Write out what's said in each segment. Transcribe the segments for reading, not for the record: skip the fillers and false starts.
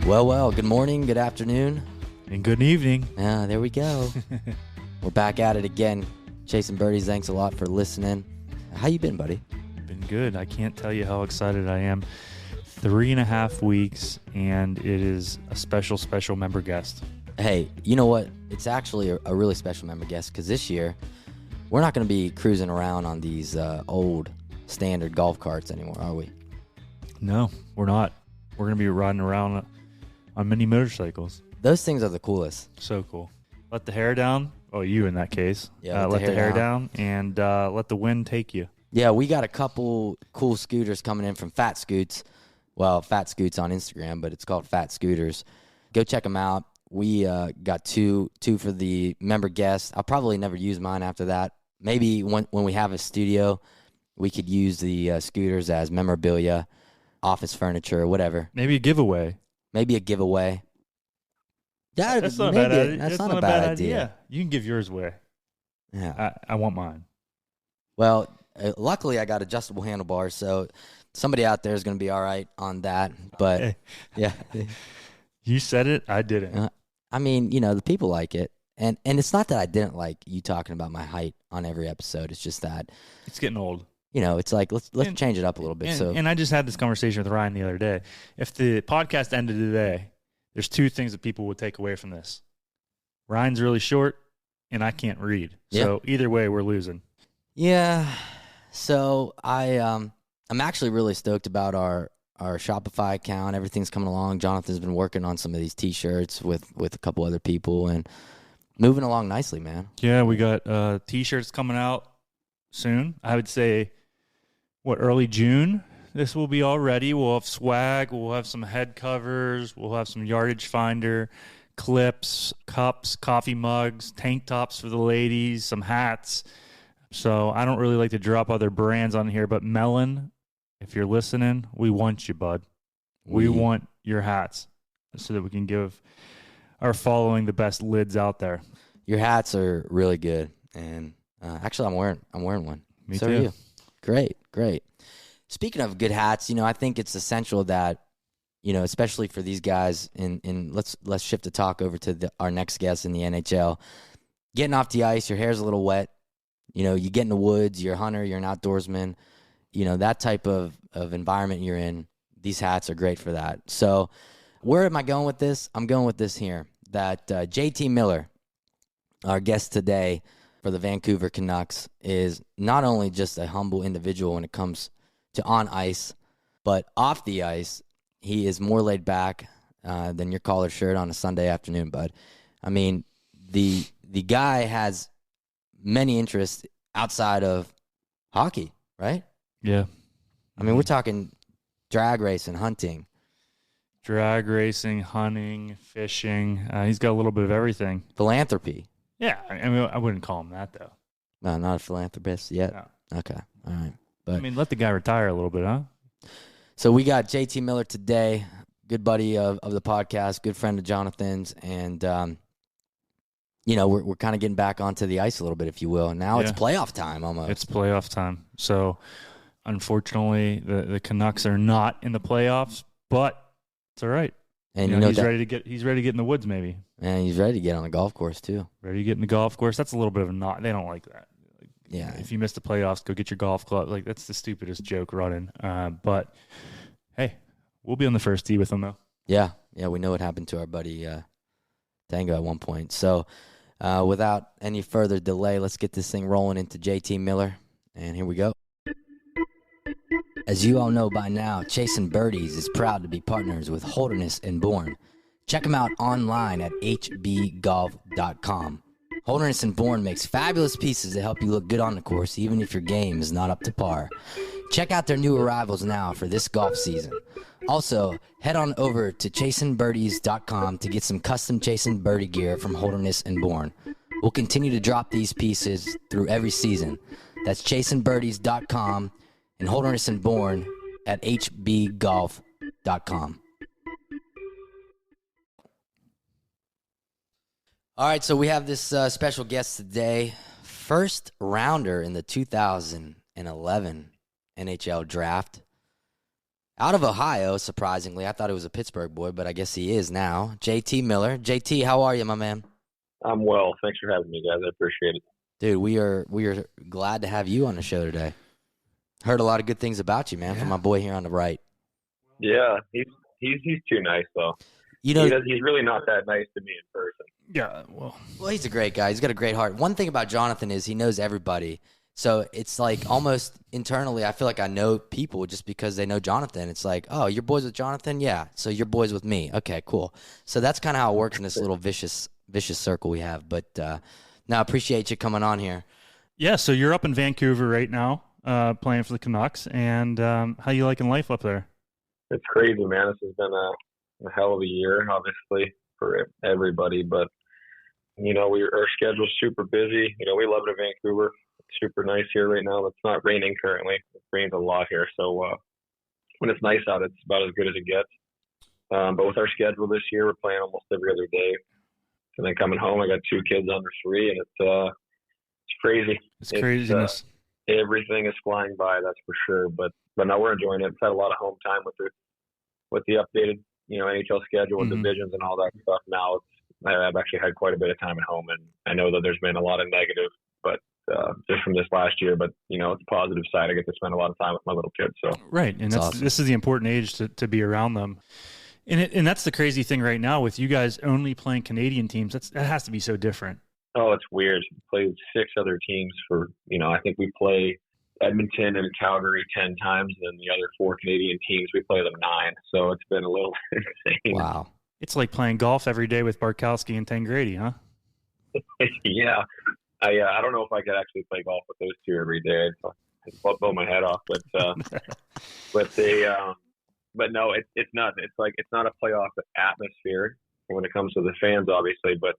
Well, good morning, good afternoon. And good evening. Yeah, there we go. We're back at it again. Chasin Birdies, thanks a lot for listening. How you been, buddy? Been good. I can't tell you how excited I am. 3.5 weeks, and it is a special member guest. Hey, you know what? It's actually a really special member guest because this year we're not going to be cruising around on these old standard golf carts anymore, are we? No, we're not. We're going to be riding around on mini motorcycles. Those things are the coolest. So cool. Let the hair down. Oh, you in that case. Yeah, let the hair down and let the wind take you. Yeah, we got a couple cool scooters coming in from Fat Scoots. Well, Fat Scoots on Instagram, but it's called Fat Scooters. Go check them out. We got two for the member guests. I'll probably never use mine after that. Maybe when we have a studio, we could use the scooters as memorabilia, office furniture, whatever. Maybe a giveaway. Yeah, that's not a bad idea. You can give yours away. Yeah, I want mine. Well, luckily I got adjustable handlebars, so somebody out there is going to be all right on that. But Hey. yeah, You said it. I didn't. I mean, the people like it, and it's not that I didn't like you talking about my height on every episode. It's just that It's getting old. it's like let's change it up a little bit. And I just had this conversation with Ryan the other day. If the podcast ended today, there's two things that people would take away from this. Ryan's really short, and I can't read. So either way, we're losing. Yeah. So I'm actually really stoked about our Shopify account. Everything's coming along. Jonathan's been working on some of these T-shirts with a couple other people and moving along nicely, man. Yeah, we got T-shirts coming out soon. I would say, early June? This will be all ready. We'll have swag. We'll have some head covers. We'll have some yardage finder, clips, cups, coffee mugs, tank tops for the ladies, some hats. So I don't really like to drop other brands on here, but Melon, if you're listening, we want you, bud. We want your hats so that we can give our following the best lids out there. Your hats are really good, and actually I'm wearing one. Me so too. Are you. Great. Speaking of good hats, I think it's essential that, especially for these guys, in let's shift the talk over to our next guest in the NHL. Getting off the ice, your hair's a little wet. You get in the woods, you're a hunter, you're an outdoorsman. That type of environment you're in, these hats are great for that. So where am I going with this? I'm going with this here, that JT Miller, our guest today for the Vancouver Canucks, is not only just a humble individual when it comes to on ice, but off the ice, he is more laid back than your collared shirt on a Sunday afternoon, bud. I mean, the guy has many interests outside of hockey, right? Yeah. I mean, we're talking drag racing, hunting. Drag racing, hunting, fishing. He's got a little bit of everything. Philanthropy. Yeah. I mean, I wouldn't call him that, though. No, not a philanthropist yet. No. Okay. All right. But let the guy retire a little bit, huh? So we got JT Miller today, good buddy of the podcast, good friend of Jonathan's, and we're kind of getting back onto the ice a little bit, if you will. And now it's playoff time almost. It's playoff time. So unfortunately, the Canucks are not in the playoffs, but it's all right. And he's ready to get in the woods, maybe. And he's ready to get on the golf course too. Ready to get in the golf course. That's a little bit of a not. They don't like that. Yeah. If you miss the playoffs, go get your golf club. That's the stupidest joke running. But hey, we'll be on the first tee with them though. Yeah. We know what happened to our buddy Tango at one point. So without any further delay, let's get this thing rolling into JT Miller. And here we go. As you all know by now, Chasin Birdies is proud to be partners with Holderness and Bourne. Check them out online at hbgolf.com. Holderness and Bourne makes fabulous pieces that help you look good on the course, even if your game is not up to par. Check out their new arrivals now for this golf season. Also, head on over to chasinbirdies.com to get some custom Chasin Birdie gear from Holderness and Bourne. We'll continue to drop these pieces through every season. That's chasinbirdies.com and Holderness and Bourne at hbgolf.com. All right, so we have this special guest today. First rounder in the 2011 NHL draft. Out of Ohio, surprisingly. I thought he was a Pittsburgh boy, but I guess he is now. JT Miller. JT, how are you, my man? I'm well. Thanks for having me, guys. I appreciate it. Dude, we are glad to have you on the show today. Heard a lot of good things about you, man, from my boy here on the right. Yeah, he's too nice though. You know, he's really not that nice to me in person. Yeah, well, he's a great guy. He's got a great heart. One thing about Jonathan is he knows everybody. So it's like almost internally, I feel like I know people just because they know Jonathan. It's like, oh, you're boys with Jonathan? Yeah. So you're boys with me. Okay, cool. So that's kind of how it works in this little vicious circle we have. But no, I appreciate you coming on here. Yeah, so you're up in Vancouver right now playing for the Canucks. And how you liking life up there? It's crazy, man. This has been a hell of a year, obviously, for everybody. But, our schedule's super busy. We love it in Vancouver. Super nice here right now. It's not raining currently. It rains a lot here. So when it's nice out, it's about as good as it gets. But with our schedule this year, we're playing almost every other day. And then coming home, I got 2 kids under 3, and it's crazy. It's craziness. Everything is flying by, that's for sure. But no, we're enjoying it. We've had a lot of home time with the updated NHL schedule and divisions and all that stuff. Now I've actually had quite a bit of time at home, and I know that there's been a lot of negative, but just from this last year, but it's a positive side. I get to spend a lot of time with my little kids. So right, and that's awesome. This is the important age to be around them, and that's the crazy thing right now with you guys only playing Canadian teams. That has to be so different. Oh, it's weird. We played 6 other teams for I think we play Edmonton and Calgary 10 times, and then the other 4 Canadian teams we play them 9. So it's been a little insane. Wow, it's like playing golf every day with Barkowski and Tangradi, huh? Yeah. I don't know if I could actually play golf with those 2 every day. I'd blow my head off, but no, it's not. It's like it's not a playoff atmosphere when it comes to the fans, obviously, but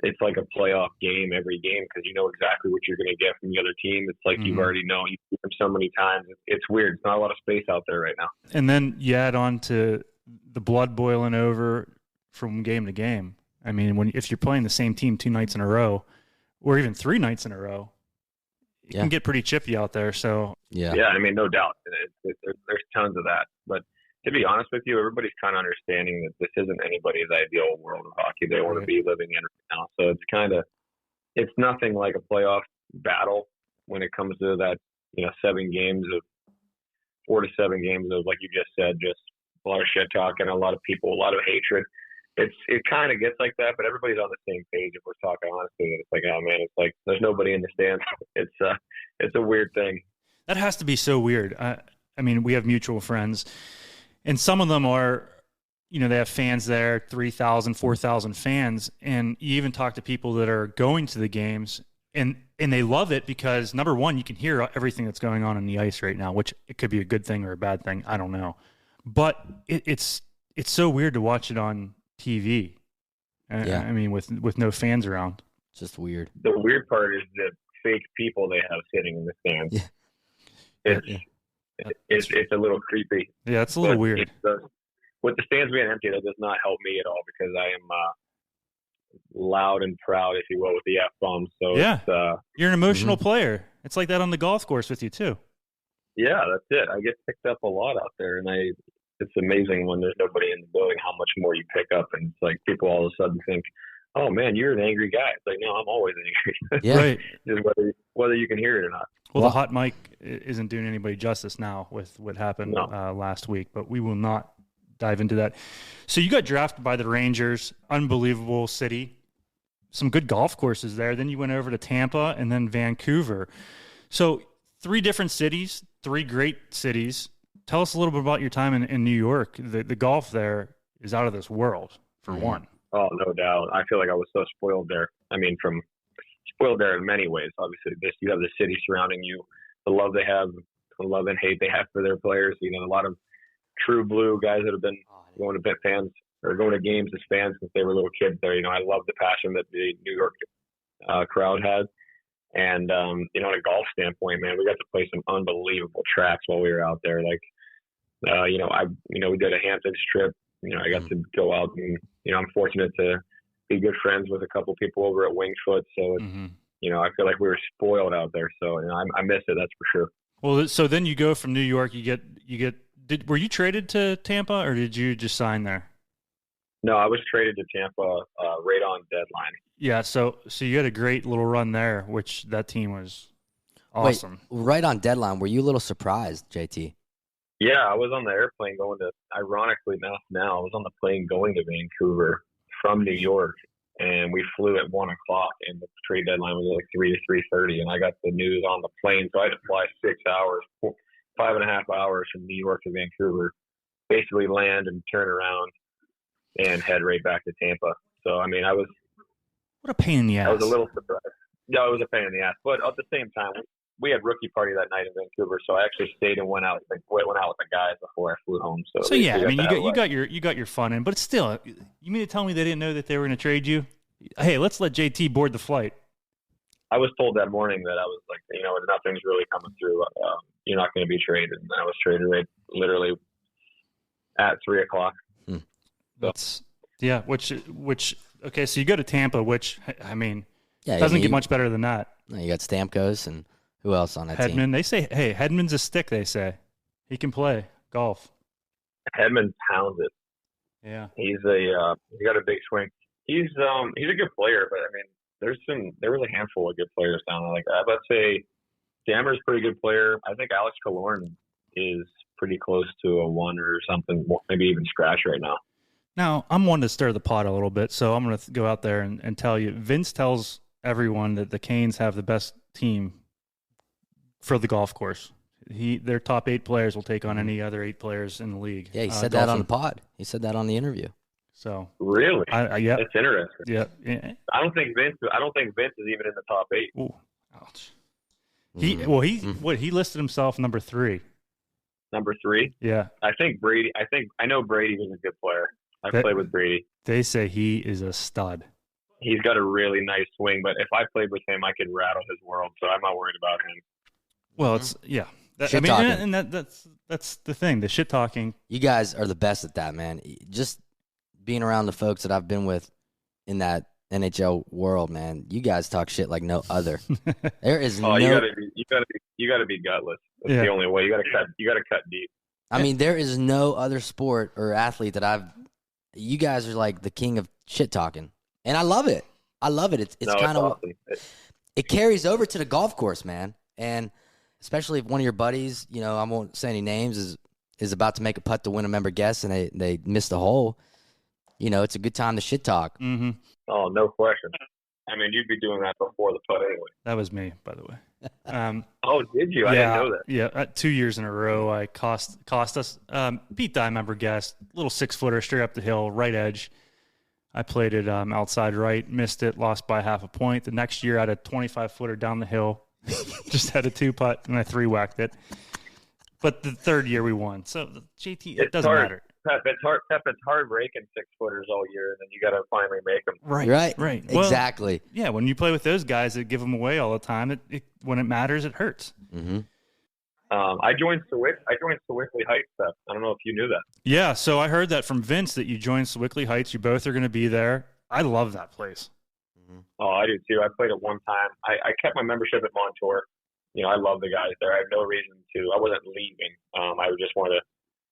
it's like a playoff game every game because you know exactly what you're going to get from the other team. It's like you've already known you see them so many times. It's weird. It's not a lot of space out there right now. And then you add on to the blood boiling over from game to game. I mean, if you're playing the same team 2 nights in a row, or even 3 nights in a row, it can get pretty chippy out there. So yeah, I mean, no doubt, there's tons of that. But to be honest with you, everybody's kind of understanding that this isn't anybody's ideal world of hockey they want to be living in right now. So it's nothing like a playoff battle when it comes to that 7 games of 4 to 7 games of, like you just said, just a lot of shit talking, a lot of people, a lot of hatred. It kind of gets like that, but everybody's on the same page if we're talking honestly. It's like, oh man, it's like there's nobody in the stands. It's a weird thing. That has to be so weird. I mean, we have mutual friends, and some of them are, they have fans there, 3,000, 4,000 fans, and you even talk to people that are going to the games, and they love it because, number one, you can hear everything that's going on the ice right now, which it could be a good thing or a bad thing. I don't know. But it's so weird to watch it on TV. I mean, with no fans around. It's just weird. The weird part is the fake people they have sitting in the stands. Yeah. It's a little creepy. Yeah, it's a little weird. With the stands being empty, that does not help me at all because I am loud and proud, if you will, with the F-bombs. So yeah, you're an emotional player. It's like that on the golf course with you too. Yeah, that's it. I get picked up a lot out there, and it's amazing when there's nobody in the building how much more you pick up, and it's like people all of a sudden think, "Oh man, you're an angry guy." It's like, no, I'm always angry. Yeah, right. Just whether you can hear it or not. Well, the hot mic isn't doing anybody justice now with what happened last week, but we will not dive into that. So you got drafted by the Rangers, unbelievable city, some good golf courses there. Then you went over to Tampa and then Vancouver. So 3 different cities, 3 great cities. Tell us a little bit about your time in New York. The golf there is out of this world, for one. Oh, no doubt. I feel like I was so spoiled there. I mean, spoiled there in many ways. Obviously, you have the city surrounding you, the love they have, the love and hate they have for their players. A lot of true blue guys that have been going to fans or going to games as fans since they were little kids there. I love the passion that the New York crowd has. And, on a golf standpoint, man, we got to play some unbelievable tracks while we were out there. Like, we did a Hamptons trip. I got to go out and, I'm fortunate to be good friends with a couple people over at Wingfoot. So, I feel like we were spoiled out there. So, I miss it. That's for sure. Well, so then you go from New York, you get Were you traded to Tampa, or did you just sign there? No, I was traded to Tampa right on deadline. Yeah, so you had a great little run there, which that team was awesome. Wait, right on deadline. Were you a little surprised, JT? Yeah, I was on the airplane going to, ironically enough now, I was on the plane going to Vancouver from New York, and we flew at 1 o'clock, and the trade deadline was like 3 to 3:30, and I got the news on the plane, so I had to fly 6 hours, 5.5 hours from New York to Vancouver, basically land and turn around and head right back to Tampa. So, I mean, What a pain in the ass. I was a little surprised. Yeah, it was a pain in the ass, but at the same time, we had rookie party that night in Vancouver, so I actually stayed and went out with the guys before I flew home. So yeah, I mean, you got your fun in, but it's still, you mean to tell me they didn't know that they were going to trade you? Hey, let's let JT board the flight. I was told that morning that I was like, nothing's really coming through. You're not going to be traded, and I was traded right literally at 3 o'clock. That's which okay, so you go to Tampa, which I mean, Yeah, doesn't get much better than that. You got Stamkos and who else on that Hedman, team? they say, hey, Hedman's a stick. They say he can play golf. Hedman pounds it. Yeah, he's got a big swing. He's a good player, but I mean, there was a handful of good players down there. Like let's say, Dammer's a pretty good player. I think Alex Killorn is pretty close to a 1 or something, maybe even scratch right now. Now, I'm one to stir the pot a little bit, so I'm going to go out there and tell you. Vince tells everyone that the Canes have the best team for the golf course. Their top 8 players will take on any other 8 players in the league. Yeah, he said that on the pod. He said that on the interview. So really, yeah, that's interesting. Yeah, I don't think Vince is even in the top 8. Ooh, ouch. He listed himself number 3. Number 3. Yeah, I know Brady was a good player. I played with Brady. They say he is a stud. He's got a really nice swing, but if I played with him, I could rattle his world, so I'm not worried about him. Well, it's that's the thing, the shit talking. You guys are the best at that, man. Just being around the folks that I've been with in that NHL world, man, you guys talk shit like no other. There is no. You gotta be gutless. That's the only way. You gotta cut deep. I mean, there is no other sport or athlete that you guys are like the king of shit talking, and I love it. It's kind of awesome. It carries over to the golf course, man, and especially if one of your buddies, I won't say any names, is about to make a putt to win a member guest and they missed the hole. It's a good time to shit talk. Mm-hmm. Oh, no question. I mean, you'd be doing that before the putt anyway. That was me, by the way. Oh, did you? I didn't know that. Yeah, 2 years in a row, I cost us. Pete Dye member guest, little 6-footer straight up the hill, right edge. I played it outside right, missed it, lost by half a point. The next year, I had a 25-footer down the hill, just had a 2-putt, and I 3-whacked it. But the third year we won. So, JT, it doesn't matter. It's hard breaking 6-footers all year, and then you got to finally make them. Right. Exactly. Well, yeah, when you play with those guys that give them away all the time, when it matters, it hurts. Mm-hmm. I joined Sewickley Heights. I don't know if you knew that. Yeah, so I heard that from Vince that you joined Sewickley Heights. You both are going to be there. I love that place. Mm-hmm. Oh, I do too. I played it one time. I kept my membership at Montour. I love the guys there. I have no reason to. I wasn't leaving. I just wanted to.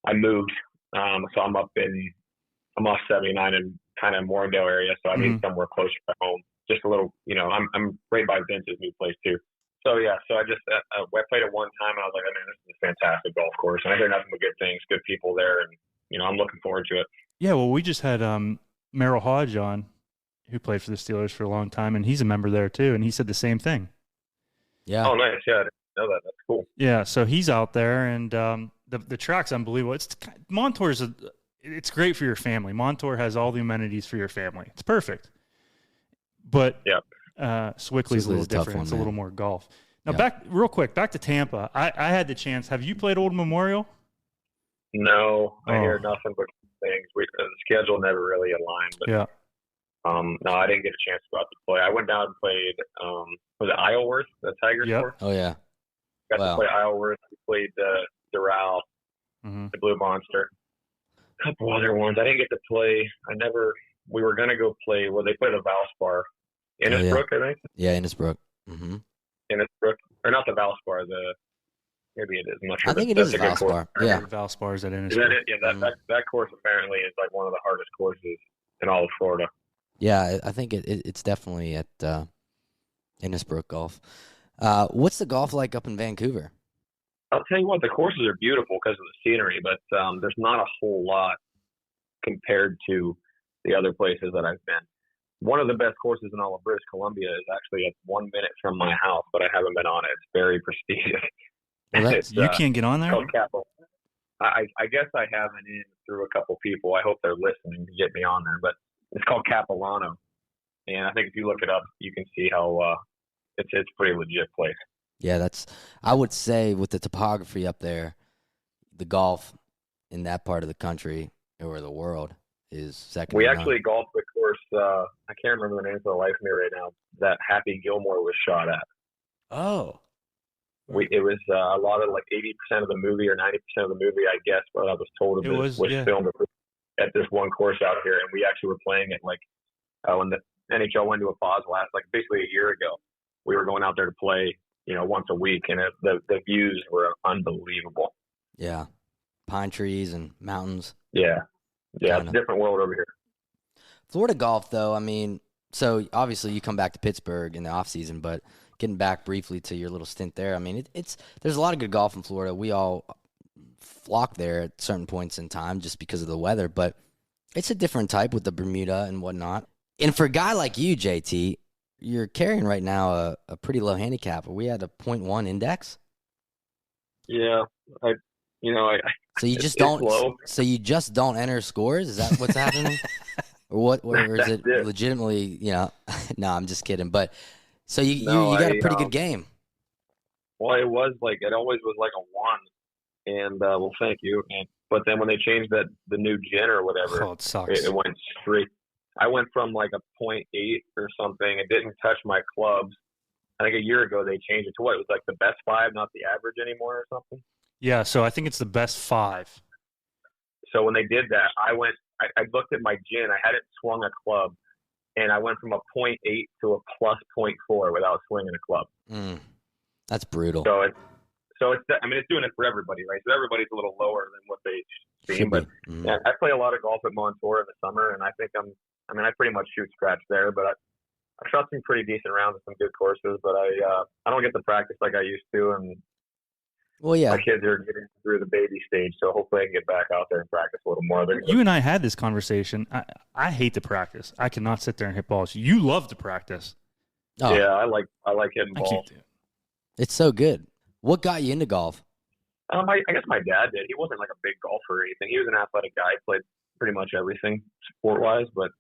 I moved. So I'm off 79 in kind of Morndale area. So I need somewhere closer to home. Just a little. I'm right by Vince's new place too. So yeah. So I just I played it one time and I was like, oh, man, this is a fantastic golf course. And I hear nothing but good things, good people there, and I'm looking forward to it. Yeah. Well, we just had Merrill Hodge on, who played for the Steelers for a long time, and he's a member there too, and he said the same thing. Yeah. Oh, nice. Yeah, I didn't know that. That's cool. Yeah. So he's out there, and the track's unbelievable. Montour's it's great for your family. Montour has all the amenities for your family. It's perfect. But Sewickley's a little different. It's a little more golf. Now back to Tampa. I had the chance. Have you played Old Memorial? No, I hear nothing but things. The schedule never really aligned. But, no, I didn't get a chance to go out to play. I went down and played. Was it Isleworth, the Tigers course? Oh yeah. Got to play Isleworth. We played Doral, the Blue Monster. A couple other ones. I didn't get to play. We were going to go play. Well, they played the Valspar. Innisbrook, I think. Yeah, Innisbrook. Mm-hmm. Innisbrook. Or not the Valspar, Maybe it is. I'm not sure. I think it that's is a good course. Valspar. Yeah. Valspar is at Innisbrook. Is that it? Yeah, that course apparently is like one of the hardest courses in all of Florida. Yeah, I think it's definitely at Innisbrook Golf. What's the golf like up in Vancouver? I'll tell you what, the courses are beautiful because of the scenery, but there's not a whole lot compared to the other places that I've been. One of the best courses in all of British Columbia is actually at 1 minute from my house, but I haven't been on it. It's very prestigious. Well, you can't get on there? Called Capital. I guess I have an in through a couple people. I hope they're listening to get me on there, but it's called Capilano. And I think if you look it up, you can see how it's a pretty legit place. Yeah, I would say with the topography up there, the golf in that part of the country or the world is second. We actually golfed the course. I can't remember the name for the life of me right now. That Happy Gilmore was shot at. Oh. It was a lot of like 80% of the movie or 90% of the movie, I guess, what I was told of it was filmed at this one course out here. And we actually were playing it like when the NHL went to a pause last, like basically a year ago. We were going out there to play, once a week, and the views were unbelievable. Yeah. Pine trees and mountains. Yeah. Yeah, it's a different world over here. Florida golf, though, I mean, so obviously you come back to Pittsburgh in the off season, but getting back briefly to your little stint there, I mean, there's a lot of good golf in Florida. We all flock there at certain points in time just because of the weather, but it's a different type with the Bermuda and whatnot. And for a guy like you, JT, you're carrying right now a pretty low handicap. Are we at a 0.1 index? Yeah, So you just don't. Low. So you just don't enter scores. Is that what's happening, or what? Or is it legitimately? No, I'm just kidding. But so you got a pretty good game. Well, it always was like a 1, and well, thank you. But then when they changed the new gen or whatever, it sucks. It went straight. I went from like a 0.8 or something. It didn't touch my clubs. I think a year ago they changed it to what? It was like the best 5, not the average anymore or something. Yeah, so I think it's the best 5. So when they did that, I looked at my gin. I hadn't swung a club, and I went from a 0.8 to a plus 0.4 without swinging a club. That's brutal. So it's doing it for everybody, right? So everybody's a little lower than what they seem. But yeah, I play a lot of golf at Montour in the summer, and I think I pretty much shoot scratch there, but I shot some pretty decent rounds at some good courses, but I don't get to practice like I used to, and well, yeah, my kids are getting through the baby stage, so hopefully I can get back out there and practice a little more. You and I had this conversation. I hate to practice. I cannot sit there and hit balls. You love to practice. Oh. Yeah, I like hitting balls. I can't do it. It's so good. What got you into golf? I guess my dad did. He wasn't like a big golfer or anything. He was an athletic guy. He played pretty much everything sport-wise, but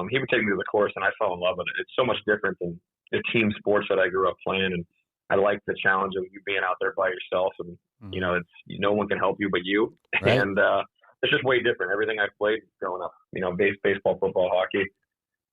he would take me to the course, and I fell in love with it. It's so much different than the team sports that I grew up playing, and I like the challenge of you being out there by yourself, and it's no one can help you but you, right. And it's just way different. Everything I played growing up, baseball, football, hockey,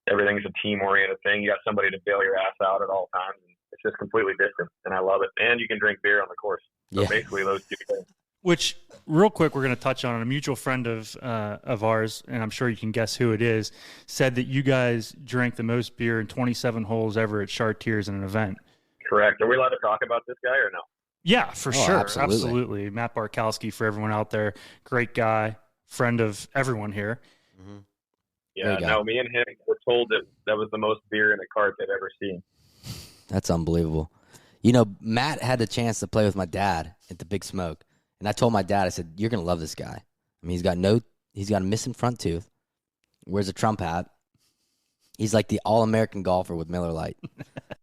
everything's a team-oriented thing. You got somebody to bail your ass out at all times, and it's just completely different, and I love it. And you can drink beer on the course. So basically, those two things. Which, real quick, we're going to touch on a mutual friend of ours, and I'm sure you can guess who it is, said that you guys drank the most beer in 27 holes ever at Chartiers in an event. Correct. Are we allowed to talk about this guy or no? Yeah, for sure. Absolutely. Matt Barkowski, for everyone out there, great guy, friend of everyone here. Mm-hmm. Yeah, no, me and him were told that was the most beer in a cart they've ever seen. That's unbelievable. Matt had the chance to play with my dad at the Big Smoke. And I told my dad, I said, you're going to love this guy. I mean, he's got a missing front tooth, wears a Trump hat. He's like the all-American golfer with Miller Lite.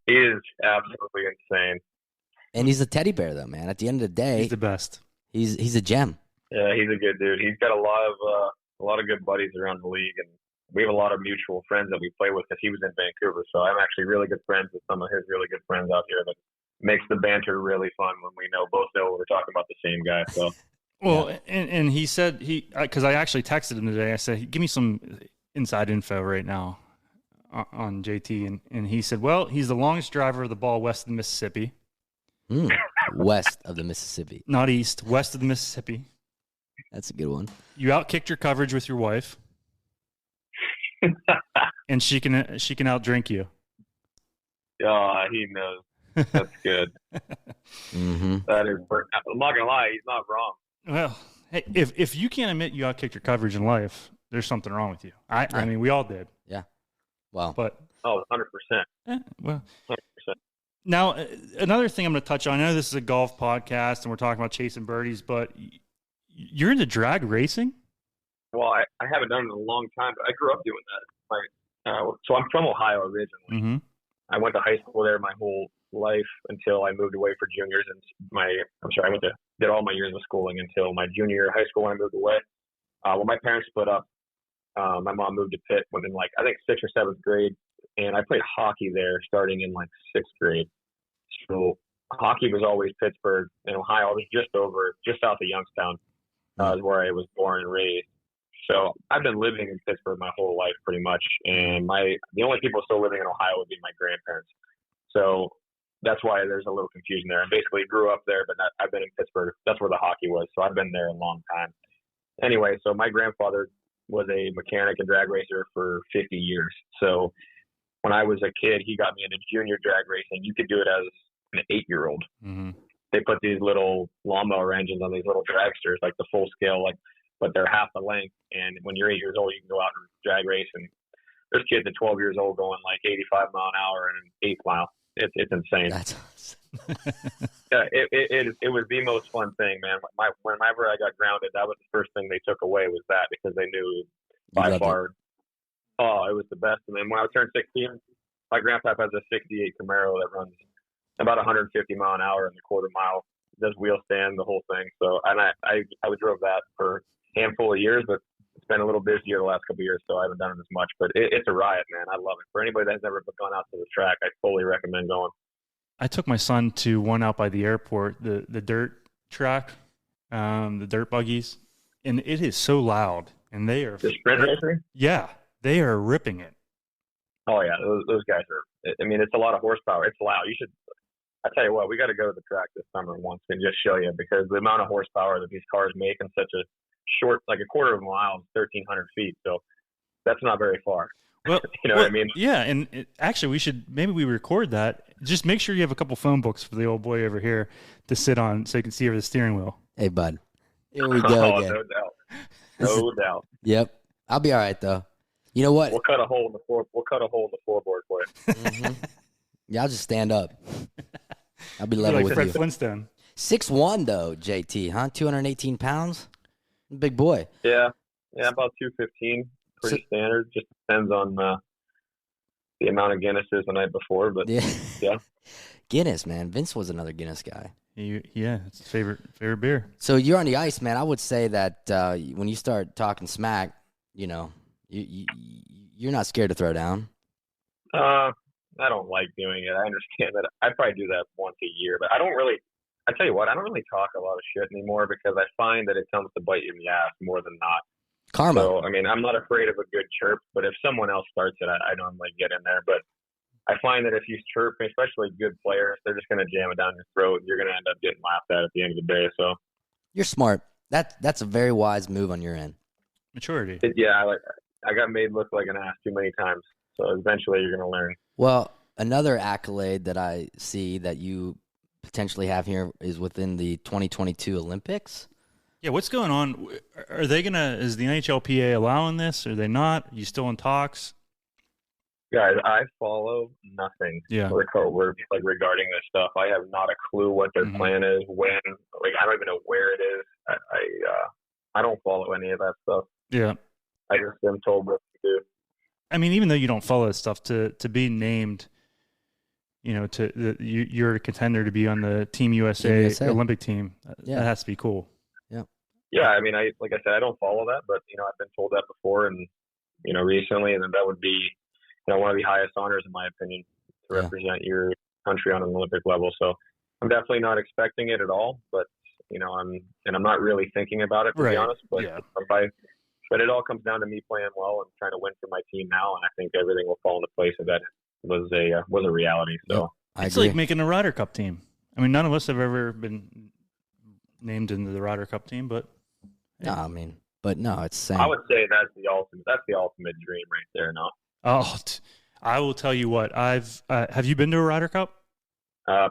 He is absolutely insane. And he's a teddy bear, though, man. At the end of the day, he's the best. He's a gem. Yeah, he's a good dude. He's got a lot of good buddies around the league, and we have a lot of mutual friends that we play with because he was in Vancouver. So I'm actually really good friends with some of his really good friends out here. That makes the banter really fun when we both know we're talking about the same guy. So, well, and he said because I actually texted him today. I said, give me some inside info right now on JT, and he said, well, he's the longest driver of the ball west of the Mississippi. West of the Mississippi, not east. West of the Mississippi. That's a good one. You outkicked your coverage with your wife, and she can outdrink you. He knows. That's good. Mm-hmm. That is. I'm not gonna lie, he's not wrong. Well, hey, if you can't admit you outkicked your coverage in life, there's something wrong with you. I mean, we all did. Yeah. Well. But 100%. Well. 100%. Now, another thing I'm going to touch on. I know this is a golf podcast, and we're talking about Chasin Birdies, but you're into drag racing. Well, I haven't done it in a long time, but I grew up doing that. So I'm from Ohio originally. Mm-hmm. I went to high school there my whole life until I moved away for juniors, and I did all my years of schooling until my junior year of high school when I moved away. When my parents split up, my mom moved to Pitt within I think 6th or 7th grade, and I played hockey there starting in 6th grade. So hockey was always Pittsburgh in Ohio. I was just south of Youngstown, is where I was born and raised. So I've been living in Pittsburgh my whole life pretty much, and the only people still living in Ohio would be my grandparents. So that's why there's a little confusion there. I basically grew up there, but I've been in Pittsburgh. That's where the hockey was, so I've been there a long time. Anyway, so my grandfather was a mechanic and drag racer for 50 years. So when I was a kid, he got me into junior drag racing. You could do it as an 8-year-old. Mm-hmm. They put these little lawnmower engines on these little dragsters, like the full scale, but they're half the length. And when you're 8 years old, you can go out and drag race. And there's kids at 12 years old going 85 mile an hour in an 8th mile. It's insane. That's awesome. Yeah, it was the most fun thing, man. Whenever I got grounded, that was the first thing they took away was that, because they knew by far. Oh, it was the best. And then when I turned 16, my grandpa has a 68 Camaro that runs about 150 mile an hour in the quarter mile, does wheel stand, the whole thing. So, and I drove that for a handful of years, but it's been a little busier the last couple of years, so I haven't done it as much. But it's a riot, man. I love it. For anybody that's never gone out to the track, I fully recommend going. I took my son to one out by the airport, the dirt track, the dirt buggies, and it is so loud. And they are the sprint racing. Yeah, they are ripping it. Oh yeah, those guys are. I mean, it's a lot of horsepower. It's loud. You should. I tell you what, we got to go to the track this summer once and just show you, because the amount of horsepower that these cars make in such a short, a quarter of a mile, is 1,300 feet. So that's not very far. Well, what I mean? Yeah, and actually, we record that. Just make sure you have a couple phone books for the old boy over here to sit on, so you can see over the steering wheel. Hey, bud. Here we go again. No doubt. No doubt. Yep. I'll be all right though. You know what? We'll cut a hole in the floorboard for you. Mm-hmm. Yeah, I'll just stand up. I'll be level with Fred you. Flintstone. 6'1" though, JT, huh? 218 pounds. Big boy. Yeah, about 215. Pretty standard. Just depends on the amount of Guinnesses the night before, but yeah. Guinness, man. Vince was another Guinness guy. Yeah, it's his favorite beer. So you're on the ice, man. I would say that when you start talking smack, you're not scared to throw down. I don't like doing it. I understand that. I probably do that once a year, but I don't really talk a lot of shit anymore, because I find that it comes to bite you in the ass more than not. Karma. So, I mean, I'm not afraid of a good chirp, but if someone else starts it, I don't get in there. But I find that if you chirp, especially good players, they're just going to jam it down your throat, and you're going to end up getting laughed at the end of the day. So you're smart. That's a very wise move on your end. Maturity. I got made look like an ass too many times. So eventually you're going to learn. Well, another accolade that I see that you potentially have here is within the 2022 Olympics. Yeah, what's going on? Are they is the NHLPA allowing this? Are they not? Are you still in talks? Guys, I follow nothing. Yeah. Regarding this stuff. I have not a clue what their plan is, when. I don't even know where it is. I don't follow any of that stuff. Yeah. I just am told what to do. I mean, even though you don't follow this stuff, to be named, you're a contender to be on the Team USA Olympic team. That has to be cool. Yeah. Yeah, I mean, like I said, I don't follow that, but I've been told that before, and recently, and that would be one of the highest honors in my opinion, to represent your country on an Olympic level. So I'm definitely not expecting it at all, but I'm not really thinking about it, to be honest. But but it all comes down to me playing well and trying to win for my team now, and I think everything will fall into place if that was a reality. So it's like making a Ryder Cup team. I mean, none of us have ever been named into the Ryder Cup team, but no, I mean, but no, it's same. I would say that's the ultimate dream right there. No. Oh, I will tell you what. Have you been to a Ryder Cup?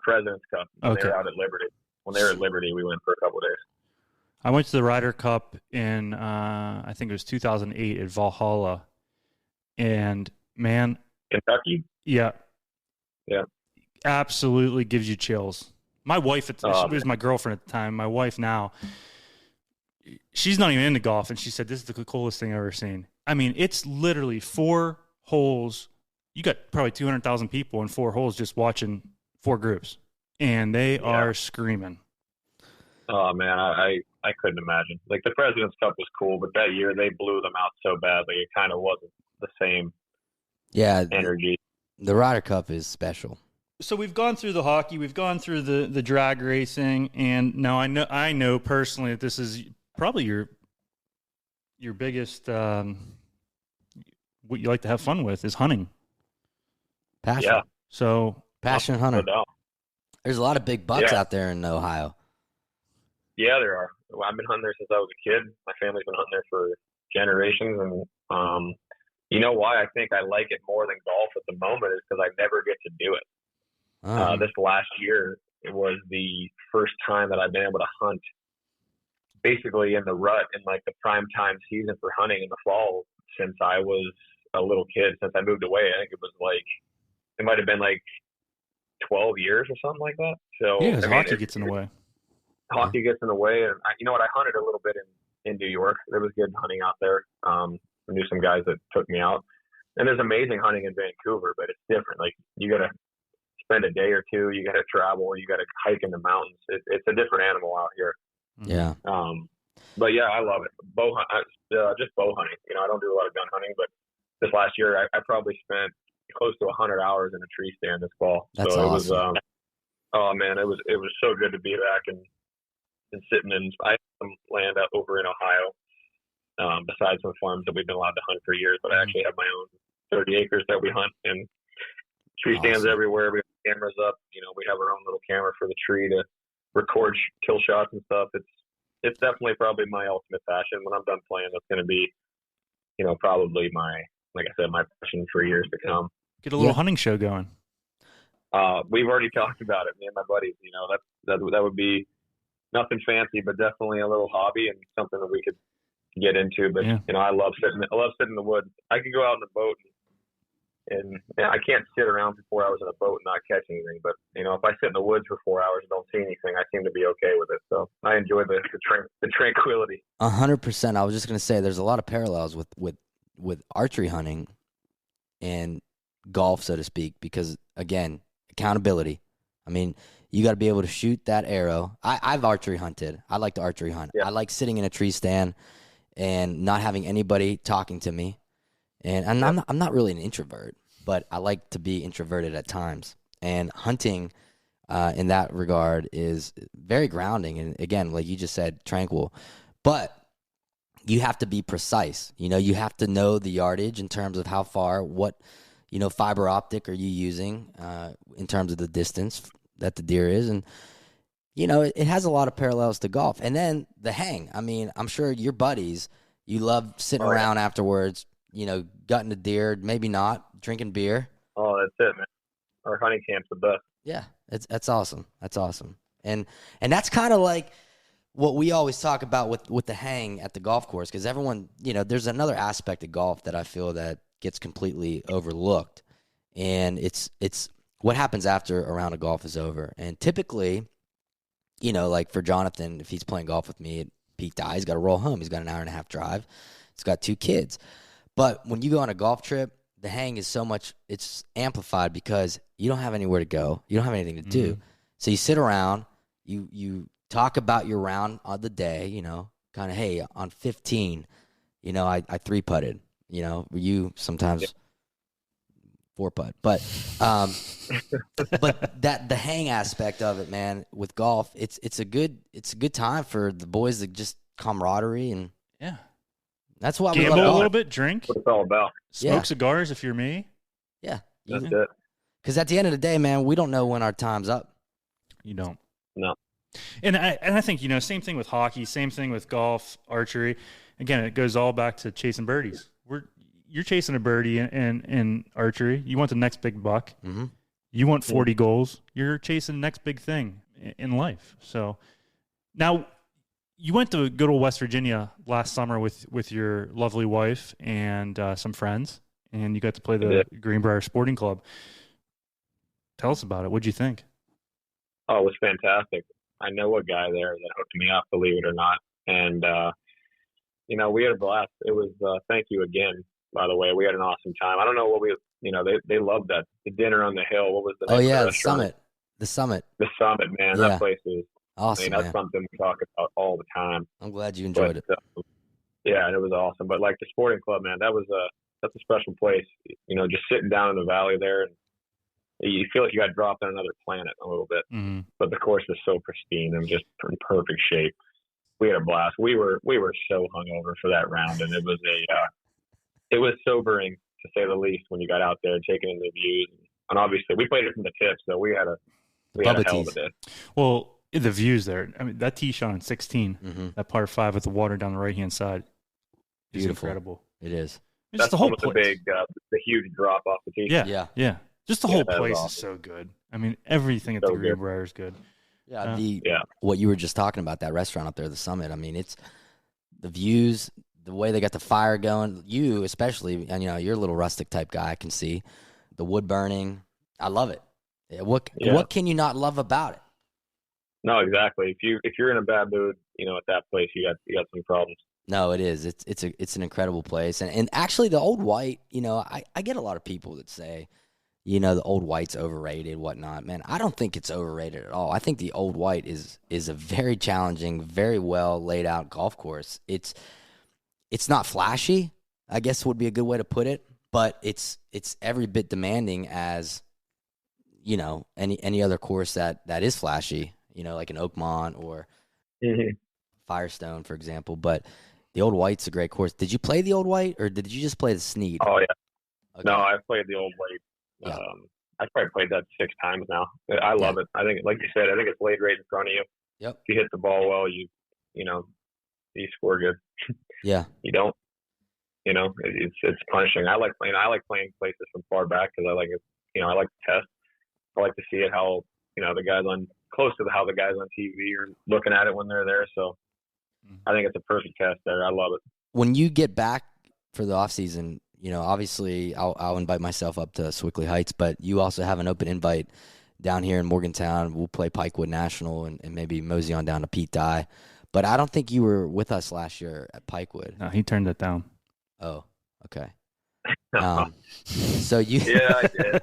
President's Cup. When Okay. they were out at Liberty. When they were at Liberty, we went for a couple of days. I went to the Ryder Cup in, I think it was 2008 at Valhalla. And, man. Kentucky? Yeah. Yeah. Absolutely gives you chills. My wife, she was my girlfriend at the time. My wife now, she's not even into golf. And she said, this is the coolest thing I've ever seen. I mean, it's literally 4 holes. You got probably 200,000 people in 4 holes just watching 4 groups. And they are screaming. Oh, man, I couldn't imagine. Like, the President's Cup was cool, but that year they blew them out so badly. It kind of wasn't the same energy. The Ryder Cup is special. So we've gone through the hockey, we've gone through the drag racing, and now I know personally that this is probably your biggest what you like to have fun with is hunting. Passion. Yeah. So passionate hunter. No doubt. There's a lot of big bucks out there in Ohio. Yeah, there are. Well, I've been hunting there since I was a kid. My family's been hunting there for generations, and you know why I think I like it more than golf at the moment is because I never get to do it. This last year, it was the first time that I've been able to hunt basically in the rut in like the prime time season for hunting in the fall since I was a little kid, since I moved away. I think it might have been like 12 years or something like that. So yeah, hockey gets in the way. Hockey gets in the way. And you know what? I hunted a little bit in New York. There was good hunting out there. I knew some guys that took me out. And there's amazing hunting in Vancouver, but it's different. Like, you got to spend a day or two. You got to travel. You got to hike in the mountains. It's a different animal out here. Yeah. But yeah, I love it. Just bow hunting. You know, I don't do a lot of gun hunting, but this last year I probably spent close to 100 hours in a tree stand this fall. That's so awesome. It was, oh man, it was so good to be back and sitting in. I have some land out over in Ohio, besides some farms that we've been allowed to hunt for years. But I actually have my own 30 acres that we hunt, and tree stands everywhere. We have cameras up. You know, we have our own little camera for the tree to record kill shots and stuff. It's definitely probably my ultimate passion. When I'm done playing, that's going to be, you know, probably like I said, my passion for years to come. Get a little hunting show going. We've already talked about it, me and my buddies. You know, that would be nothing fancy, but definitely a little hobby and something that we could get into. But you know, I love sitting in the woods. I could go out in the boat and I can't sit around for 4 hours in a boat and not catch anything. But you know, if I sit in the woods for 4 hours and don't see anything, I seem to be okay with it. So I enjoy the tranquility. 100%. I was just gonna say, there's a lot of parallels with archery hunting and golf, so to speak, because again, accountability. I mean, you got to be able to shoot that arrow. I've archery hunted. I like to archery hunt. Yeah. I like sitting in a tree stand and not having anybody talking to me. And I'm not really an introvert, but I like to be introverted at times. And hunting in that regard is very grounding. And again, like you just said, tranquil. But you have to be precise. You know, you have to know the yardage in terms of how far, what, you know, fiber optic are you using in terms of the distance that the deer is. And, you know, it has a lot of parallels to golf. And then the hang. I mean, I'm sure your buddies, you love sitting around afterwards, you know, gutting a deer, maybe not, drinking beer. Oh, that's it, man. Our hunting camp's the best. Yeah, that's awesome. That's awesome. And that's kind of like what we always talk about with the hang at the golf course, because everyone, you know, there's another aspect of golf that I feel that gets completely overlooked, and it's what happens after a round of golf is over. And typically, you know, like for Jonathan, if he's playing golf with me at peak tide, he's got to roll home. He's got an hour and a half drive. He's got 2 kids. But when you go on a golf trip, the hang is so much, it's amplified because you don't have anywhere to go. You don't have anything to do. So you sit around, you talk about your round of the day, you know, kind of, hey, on 15, you know, I 3-putted, you know, you sometimes 4-putt. But but that the hang aspect of it, man, with golf, it's a good time for the boys to just camaraderie, and that's why we gamble love a little bit, drink, What it's all about. smoke cigars if you're me. Yeah. That's it. Because at the end of the day, man, we don't know when our time's up. You don't. No. And I think, you know, same thing with hockey, same thing with golf, archery. Again, it goes all back to chasing birdies. You're chasing a birdie in archery. You want the next big buck. Mm-hmm. You want 40 goals. You're chasing the next big thing in life. So now you went to good old West Virginia last summer with your lovely wife and some friends, and you got to play the Greenbrier Sporting Club. Tell us about it. What'd you think? Oh, it was fantastic. I know a guy there that hooked me up, believe it or not. And, we had a blast. It was, thank you again, by the way. We had an awesome time. I don't know what they loved that. The dinner on the hill. What was the name of the restaurant? The Summit. The Summit, man. Yeah. That place is awesome. That's something we talk about all the time. I'm glad you enjoyed it. Yeah, and it was awesome. But like the Sporting Club, man, that's a special place. Just sitting down in the valley there, and you feel like you got dropped on another planet a little bit. Mm-hmm. But the course was so pristine and just in perfect shape. We had a blast. We were so hungover for that round, and it was sobering to say the least when you got out there taking in the views. And obviously, we played it from the tip, so we had a hell of a day. Well, the views there. I mean, that tee shot on 16, that par 5 with the water down the right hand side, is incredible. It is. It's the whole place. The huge drop off the tee. Yeah. Just the whole place is so good. I mean, everything at the Greenbrier is good. Yeah, what you were just talking about, that restaurant up there, the Summit. I mean, it's the views, the way they got the fire going. You especially, and you're a little rustic type guy. I can see the wood burning. I love it. What can you not love about it? No, exactly. If you're in a bad mood, at that place, you got some problems. No, it is. It's an incredible place, and actually the Old White. I get a lot of people that say, the Old White's overrated, whatnot. Man, I don't think it's overrated at all. I think the Old White is a very challenging, very well laid out golf course. It's not flashy, I guess would be a good way to put it, but it's every bit demanding as any other course that is flashy. Like an Oakmont or Firestone, for example. But the Old White's a great course. Did you play the Old White, or did you just play the Snead? Oh yeah. Okay. No, I played the Old White. Yeah. I probably played that 6 times now. I love it. I think, like you said, it's laid right in front of you. Yep. If you hit the ball well, you score good. Yeah. You don't. It's punishing. I like playing places from far back because I like it. I like to test. I like to see it how the guys close to how the guys on TV are looking at it when they're there. So I think it's a perfect test there. I love it. When you get back for the off season, obviously I'll invite myself up to Swickley Heights, but you also have an open invite down here in Morgantown. We'll play Pikewood National and maybe mosey on down to Pete Dye. But I don't think you were with us last year at Pikewood. No, he turned it down. Oh, okay. So you Yeah, I did.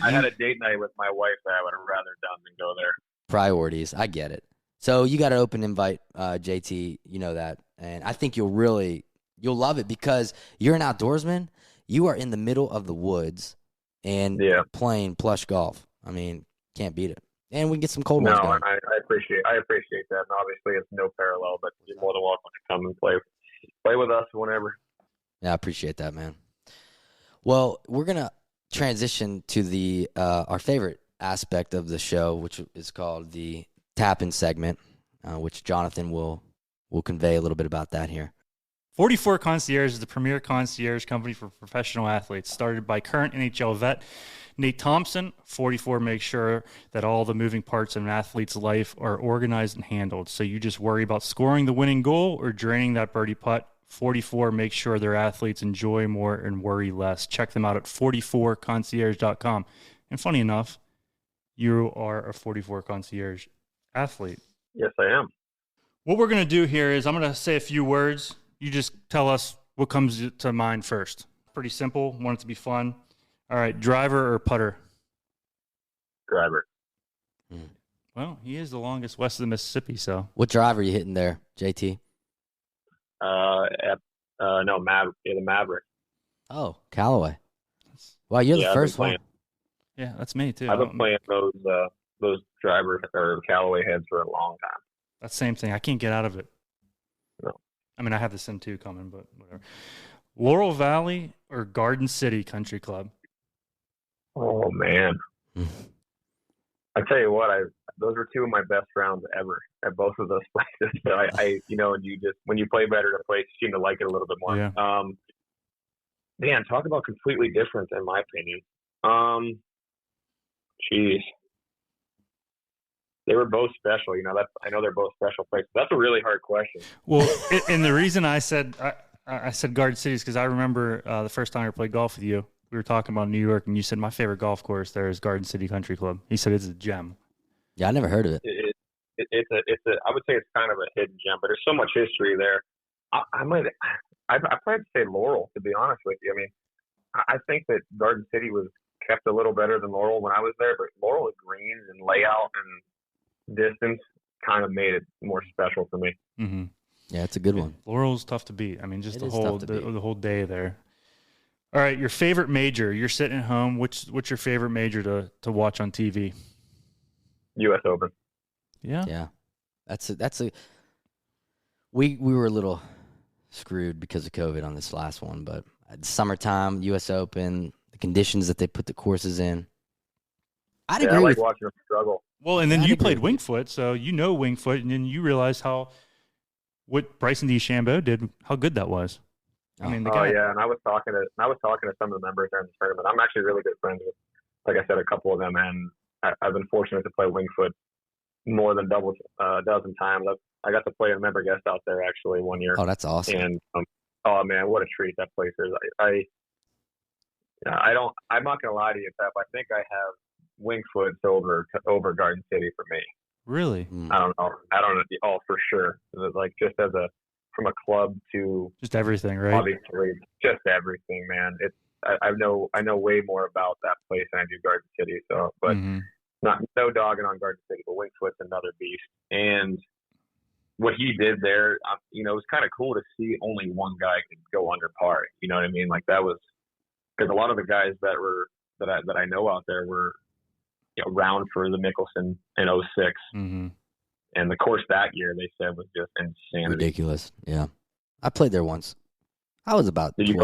I had a date night with my wife that I would have rather done than go there. Priorities. I get it. So you got an open invite, JT, that. And I think you'll love it because you're an outdoorsman. You are in the middle of the woods and playing plush golf. I mean, can't beat it. And we can get some cold ones going. I appreciate that. And obviously it's no parallel, but you're more than welcome to come and play with us whenever. Yeah, I appreciate that, man. Well, we're going to transition to the our favorite aspect of the show, which is called the tap-in segment, which Jonathan will convey a little bit about that here. 44 Concierge is the premier concierge company for professional athletes, started by current NHL vet Nate Thompson. 44 makes sure that all the moving parts of an athlete's life are organized and handled. So you just worry about scoring the winning goal or draining that birdie putt. 44 makes sure their athletes enjoy more and worry less. Check them out at 44concierge.com. And funny enough, you are a 44 Concierge athlete. Yes, I am. What we're going to do here is I'm going to say a few words. You just tell us what comes to mind first. Pretty simple. Want it to be fun. All right, driver or putter? Driver. Well, he is the longest west of the Mississippi, so. What driver are you hitting there, JT? No, the Maverick. Oh, Callaway. Wow, you're the first one. Yeah, that's me too. I've been playing those driver or Callaway heads for a long time. That same thing. I can't get out of it. No. I mean, I have the Sim 2 coming, but whatever. Laurel Valley or Garden City Country Club? Oh, man. I tell you what, those were two of my best rounds ever at both of those places. So and you just, when you play better at a place, you seem to like it a little bit more. Yeah. Man, talk about completely different in my opinion. Jeez. They were both special. I know they're both special places. That's a really hard question. Well, and the reason I said Garden City is because I remember the first time I played golf with you. We were talking about New York, and you said my favorite golf course there is Garden City Country Club. He said it's a gem. Yeah, I never heard of it. I would say it's kind of a hidden gem, but there's so much history there. I'd probably have to say Laurel, to be honest with you. I mean, I think that Garden City was kept a little better than Laurel when I was there, but Laurel with greens and layout and distance kind of made it more special for me. Mm-hmm. Yeah, it's a good one. Laurel's tough to beat. I mean, just the the whole day there. All right, your favorite major. You're sitting at home. What's your favorite major to watch on TV? U.S. Open. Yeah. Yeah. That's a we were a little screwed because of COVID on this last one, but summertime, U.S. Open, the conditions that they put the courses in. I'd agree I like with watching them struggle. Well, and then you played Winged Foot, so you know Winged Foot, and then you realize what Bryson DeChambeau did, how good that was. I mean, the guy. Yeah, and I was talking to some of the members there in the tournament. I'm actually really good friends with, like I said, a couple of them, and I've been fortunate to play Winged Foot more than a dozen times. I got to play a member guest out there actually one year. Oh, that's awesome! And oh man, what a treat that place is. I'm not gonna lie to you, Pep. I think I have Winged Foot over Garden City for me. Really? I don't know. Oh, for sure. Like just from a club to just everything, right? Obviously, just everything, man. I know way more about that place than I do Garden City. So, but no dogging on Garden City, but Winged Foot's another beast. And what he did there, it was kind of cool to see only one guy could go under par. You know what I mean? Like that was because a lot of the guys that I know out there were round for the Mickelson in 06. Mm-hmm. And the course that year, they said, was just insanity. Ridiculous. Yeah. I played there once. I was about 12. Did you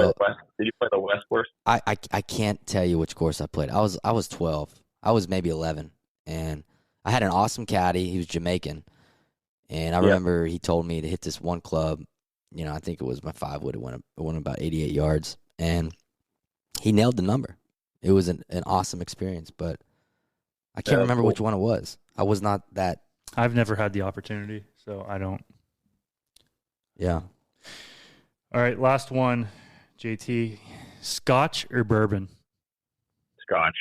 play the West course? I can't tell you which course I played. I was 12. I was maybe 11. And I had an awesome caddy. He was Jamaican. And I remember he told me to hit this one club. I think it was my 5-wood. It went about 88 yards. And he nailed the number. It was an awesome experience. But I can't remember which one it was. I was not that. I've never had the opportunity, so I don't. Yeah. All right, last one, JT. Scotch or bourbon? Scotch.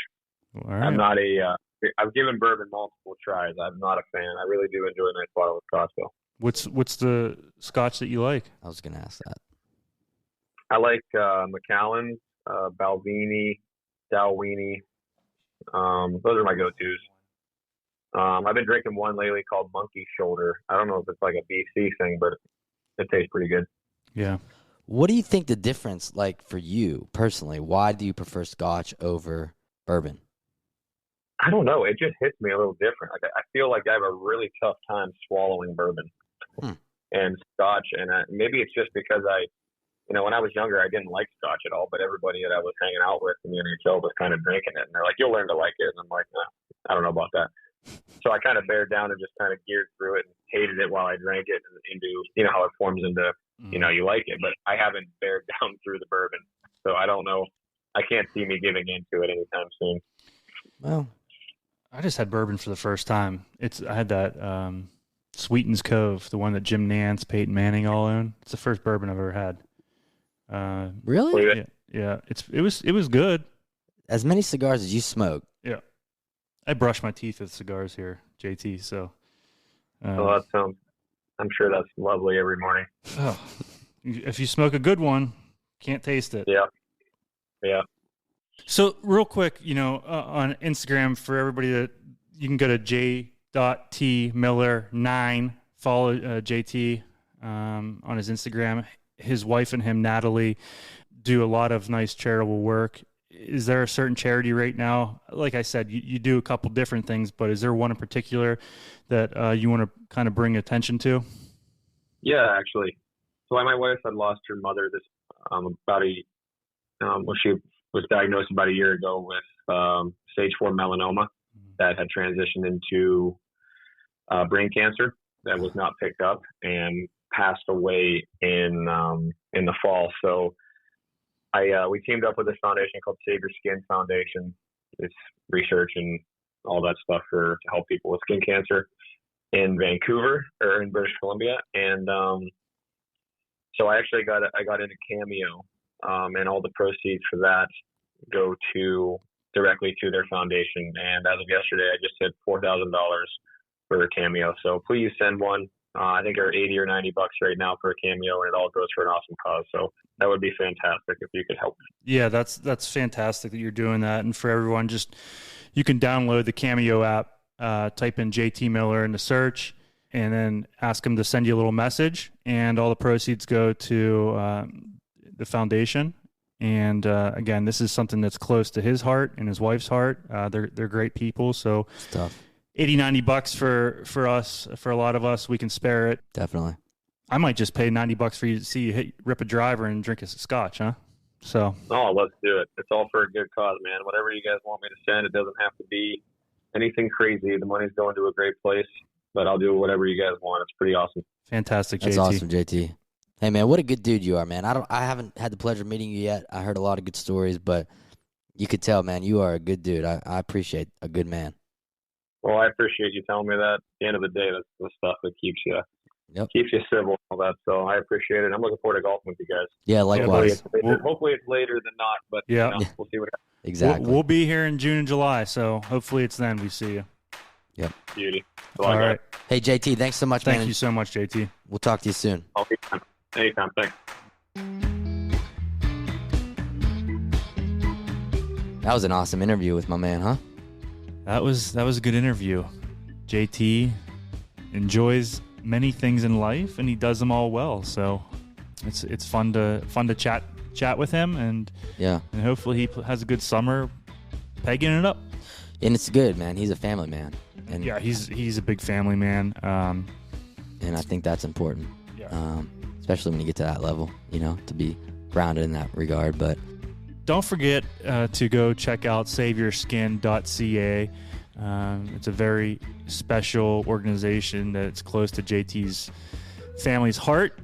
All right. I'm not I've given bourbon multiple tries. I'm not a fan. I really do enjoy a nice bottle of Scotch, though. What's the Scotch that you like? I was going to ask that. I like Macallan, Balvenie, Dalwhinnie. Those are my go-tos. I've been drinking one lately called Monkey Shoulder. I don't know if it's like a BC thing, but it tastes pretty good. Yeah. What do you think the difference, like for you personally? Why do you prefer Scotch over bourbon? I don't know. It just hits me a little different. Like I feel like I have a really tough time swallowing bourbon and Scotch, and maybe it's just because when I was younger, I didn't like Scotch at all, but everybody that I was hanging out with in the NHL was kind of drinking it, and they're like, "You'll learn to like it," and I'm like, "No, I don't know about that." So I kind of bared down and just kind of geared through it and hated it while I drank it into, how it forms into, you like it. But I haven't bared down through the bourbon. So I don't know. I can't see me giving into it anytime soon. Well, I just had bourbon for the first time. I had that Sweetens Cove, the one that Jim Nance, Peyton Manning all own. It's the first bourbon I've ever had. Really? Yeah. It was good. As many cigars as you smoke. Yeah. I brush my teeth with cigars here, JT. So, that sounds. I'm sure that's lovely every morning. Oh, if you smoke a good one, can't taste it. Yeah. So, real quick, on Instagram for everybody that you can go to j.tmiller9, follow JT on his Instagram. His wife and him, Natalie, do a lot of nice charitable work. Is there a certain charity right now? Like I said, you do a couple different things, but is there one in particular that you want to kind of bring attention to? Yeah, actually. So my wife had lost her mother she was diagnosed about a year ago with stage 4 melanoma that had transitioned into brain cancer that was not picked up and passed away in the fall. So we teamed up with this foundation called Save Your Skin Foundation. It's research and all that stuff to help people with skin cancer in Vancouver or in British Columbia. And so I actually got into Cameo, and all the proceeds for that go directly to their foundation. And as of yesterday, I just hit $4,000 for a Cameo. So please send one. I think they're $80 or $90 right now for a Cameo, and it all goes for an awesome cause. So that would be fantastic if you could help. Yeah, that's fantastic that you're doing that. And for everyone, you can download the Cameo app, type in JT Miller in the search, and then ask him to send you a little message, and all the proceeds go to the foundation. And again, this is something that's close to his heart and his wife's heart. They're great people. So Stuff. $80-$90 for us, for a lot of us, we can spare it. Definitely. I might just pay $90 for you to see you rip a driver and drink a scotch, huh? So. Oh, let's do it. It's all for a good cause, man. Whatever you guys want me to send, it doesn't have to be anything crazy. The money's going to a great place, but I'll do whatever you guys want. It's pretty awesome. Fantastic, JT. That's awesome, JT. Hey, man, what a good dude you are, man. I haven't had the pleasure of meeting you yet. I heard a lot of good stories, but you could tell, man, you are a good dude. I appreciate a good man. Well, I appreciate you telling me that. At the end of the day, that's the stuff that keeps you civil and all that. So I appreciate it. I'm looking forward to golfing with you guys. Yeah, likewise. Hopefully it's later than not, but yeah, we'll see what happens. Exactly. We'll be here in June and July, so hopefully it's then we see you. Yep. Beauty. All right. Hey, JT, thanks so much, man. Thank you so much, JT. We'll talk to you soon. Anytime. Thanks. That was an awesome interview with my man, huh? That was a good interview. JT enjoys many things in life, and he does them all well. So it's fun to chat with him, and hopefully he has a good summer pegging it up. And it's good, man. He's a family man. And yeah, he's a big family man. And I think that's important. Yeah. Especially when you get to that level, to be grounded in that regard. But don't forget to go check out saveyourskin.ca. It's a very special organization that's close to JT's family's heart.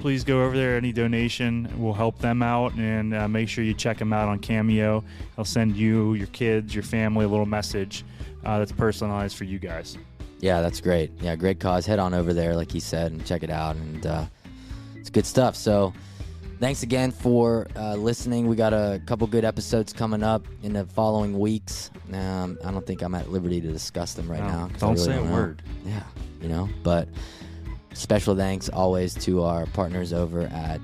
Please go over there. Any donation will help them out, and make sure you check them out on Cameo. I'll send you, your kids, your family a little message that's personalized for you guys. Yeah, that's great. Yeah, great cause. Head on over there, like he said, and check it out. And it's good stuff. So thanks again for listening. We got a couple good episodes coming up in the following weeks. I don't think I'm at liberty to discuss them right now. Don't say a word. Yeah, but special thanks always to our partners over at